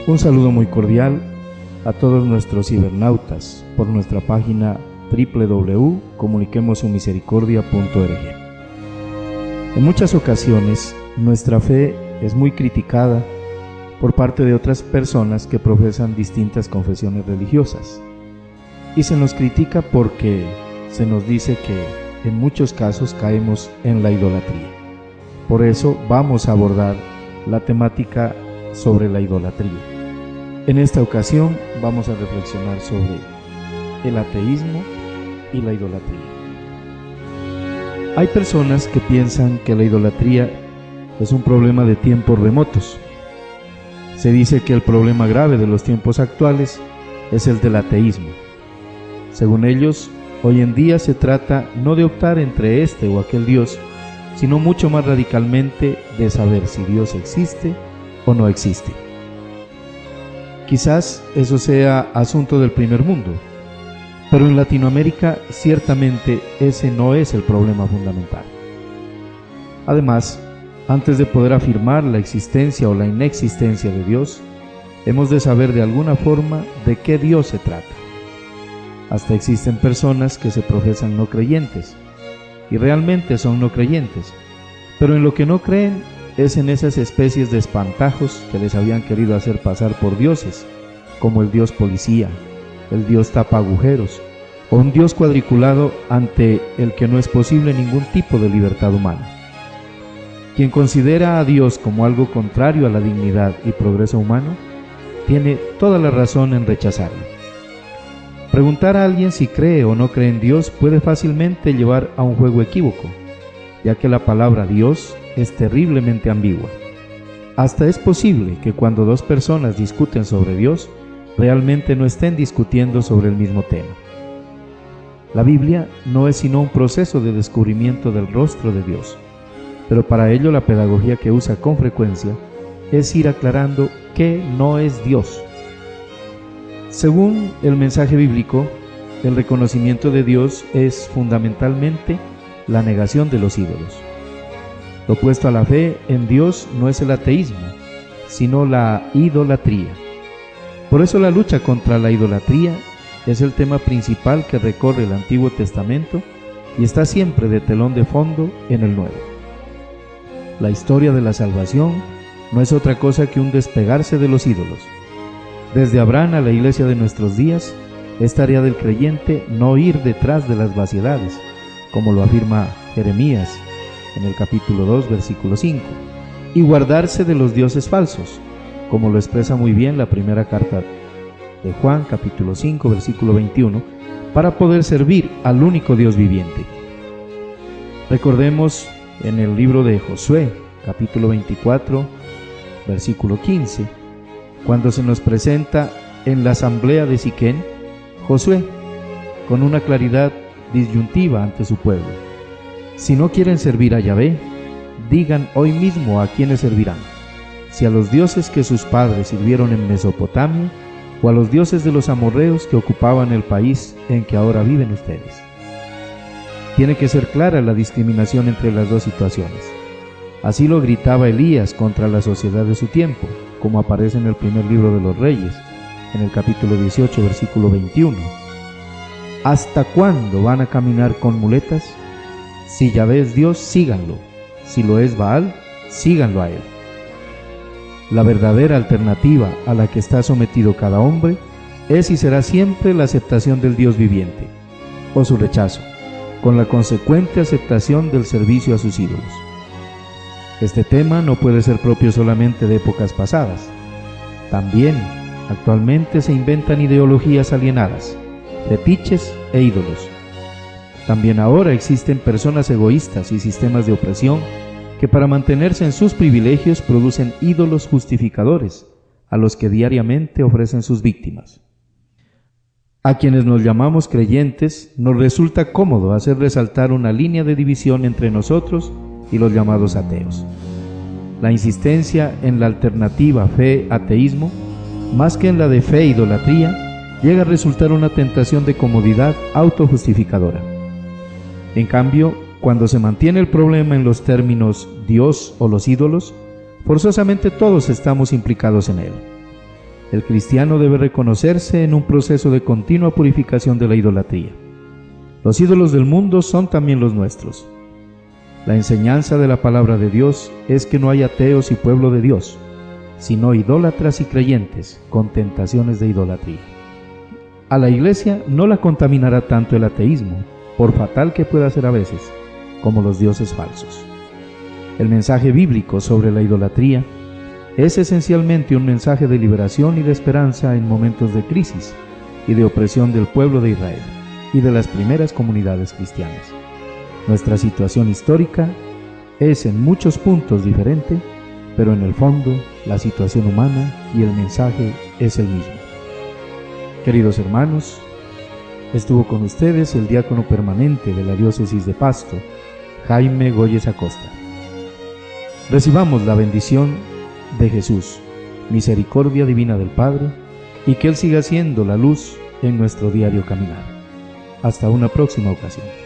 Un saludo muy cordial a todos nuestros cibernautas por nuestra página www.comuniquemossumisericordia.org. En muchas ocasiones nuestra fe es muy criticada por parte de otras personas que profesan distintas confesiones religiosas, y se nos critica porque se nos dice que en muchos casos caemos en la idolatría. Por eso vamos a abordar la temática sobre la idolatría. En esta ocasión vamos a reflexionar sobre el ateísmo y la idolatría. Hay personas que piensan que la idolatría es un problema de tiempos remotos. Se dice que el problema grave de los tiempos actuales es el del ateísmo. Según ellos, hoy en día se trata no de optar entre este o aquel Dios, sino mucho más radicalmente de saber si Dios existe o no existe. Quizás eso sea asunto del primer mundo, pero en Latinoamérica ciertamente ese no es el problema fundamental. Además, antes de poder afirmar la existencia o la inexistencia de Dios, hemos de saber de alguna forma de qué Dios se trata. Hasta existen personas que se profesan no creyentes, y realmente son no creyentes, pero en lo que no creen es en esas especies de espantajos que les habían querido hacer pasar por dioses, como el dios policía, el dios tapa agujeros, o un dios cuadriculado ante el que no es posible ningún tipo de libertad humana. Quien considera a Dios como algo contrario a la dignidad y progreso humano, tiene toda la razón en rechazarlo. Preguntar a alguien si cree o no cree en Dios puede fácilmente llevar a un juego equívoco, ya que la palabra Dios es terriblemente ambigua. Hasta es posible que cuando dos personas discuten sobre Dios, realmente no estén discutiendo sobre el mismo tema. La Biblia no es sino un proceso de descubrimiento del rostro de Dios, pero para ello la pedagogía que usa con frecuencia es ir aclarando qué no es Dios. Según el mensaje bíblico, el reconocimiento de Dios es fundamentalmente la negación de los ídolos. Lo opuesto a la fe en Dios no es el ateísmo, sino la idolatría. Por eso la lucha contra la idolatría es el tema principal que recorre el Antiguo Testamento y está siempre de telón de fondo en el Nuevo. La historia de la salvación no es otra cosa que un despegarse de los ídolos. Desde Abraham a la iglesia de nuestros días, es tarea del creyente no ir detrás de las vaciedades, como lo afirma Jeremías en el capítulo 2, versículo 5, y guardarse de los dioses falsos, como lo expresa muy bien la primera carta de Juan, capítulo 5, versículo 21, para poder servir al único Dios viviente. Recordemos en el libro de Josué, capítulo 24, versículo 15, cuando se nos presenta en la asamblea de Siquén, Josué, con una claridad disyuntiva ante su pueblo. Si no quieren servir a Yahvé, digan hoy mismo a quiénes servirán, si a los dioses que sus padres sirvieron en Mesopotamia, o a los dioses de los amorreos que ocupaban el país en que ahora viven ustedes. Tiene que ser clara la discriminación entre las dos situaciones. Así lo gritaba Elías contra la sociedad de su tiempo, como aparece en el primer libro de los Reyes, en el capítulo 18, versículo 21. ¿Hasta cuándo van a caminar con muletas? Si Yahvé es Dios, síganlo. Si lo es Baal, síganlo a él. La verdadera alternativa a la que está sometido cada hombre es y será siempre la aceptación del Dios viviente, o su rechazo, con la consecuente aceptación del servicio a sus ídolos. Este tema no puede ser propio solamente de épocas pasadas. También actualmente se inventan ideologías alienadas, fetiches e ídolos. También ahora existen personas egoístas y sistemas de opresión que para mantenerse en sus privilegios producen ídolos justificadores a los que diariamente ofrecen sus víctimas. A quienes nos llamamos creyentes nos resulta cómodo hacer resaltar una línea de división entre nosotros y los llamados ateos. La insistencia en la alternativa fe-ateísmo, más que en la de fe-idolatría, llega a resultar una tentación de comodidad autojustificadora. En cambio, cuando se mantiene el problema en los términos Dios o los ídolos, forzosamente todos estamos implicados en él. El cristiano debe reconocerse en un proceso de continua purificación de la idolatría. Los ídolos del mundo son también los nuestros. La enseñanza de la palabra de Dios es que no hay ateos y pueblo de Dios, sino idólatras y creyentes con tentaciones de idolatría. A la Iglesia no la contaminará tanto el ateísmo, por fatal que pueda ser a veces, como los dioses falsos. El mensaje bíblico sobre la idolatría es esencialmente un mensaje de liberación y de esperanza en momentos de crisis y de opresión del pueblo de Israel y de las primeras comunidades cristianas. Nuestra situación histórica es en muchos puntos diferente, pero en el fondo la situación humana y el mensaje es el mismo. Queridos hermanos, estuvo con ustedes el diácono permanente de la diócesis de Pasto, Jaime Goyes Acosta. Recibamos la bendición de Jesús, misericordia divina del Padre, y que Él siga siendo la luz en nuestro diario caminar. Hasta una próxima ocasión.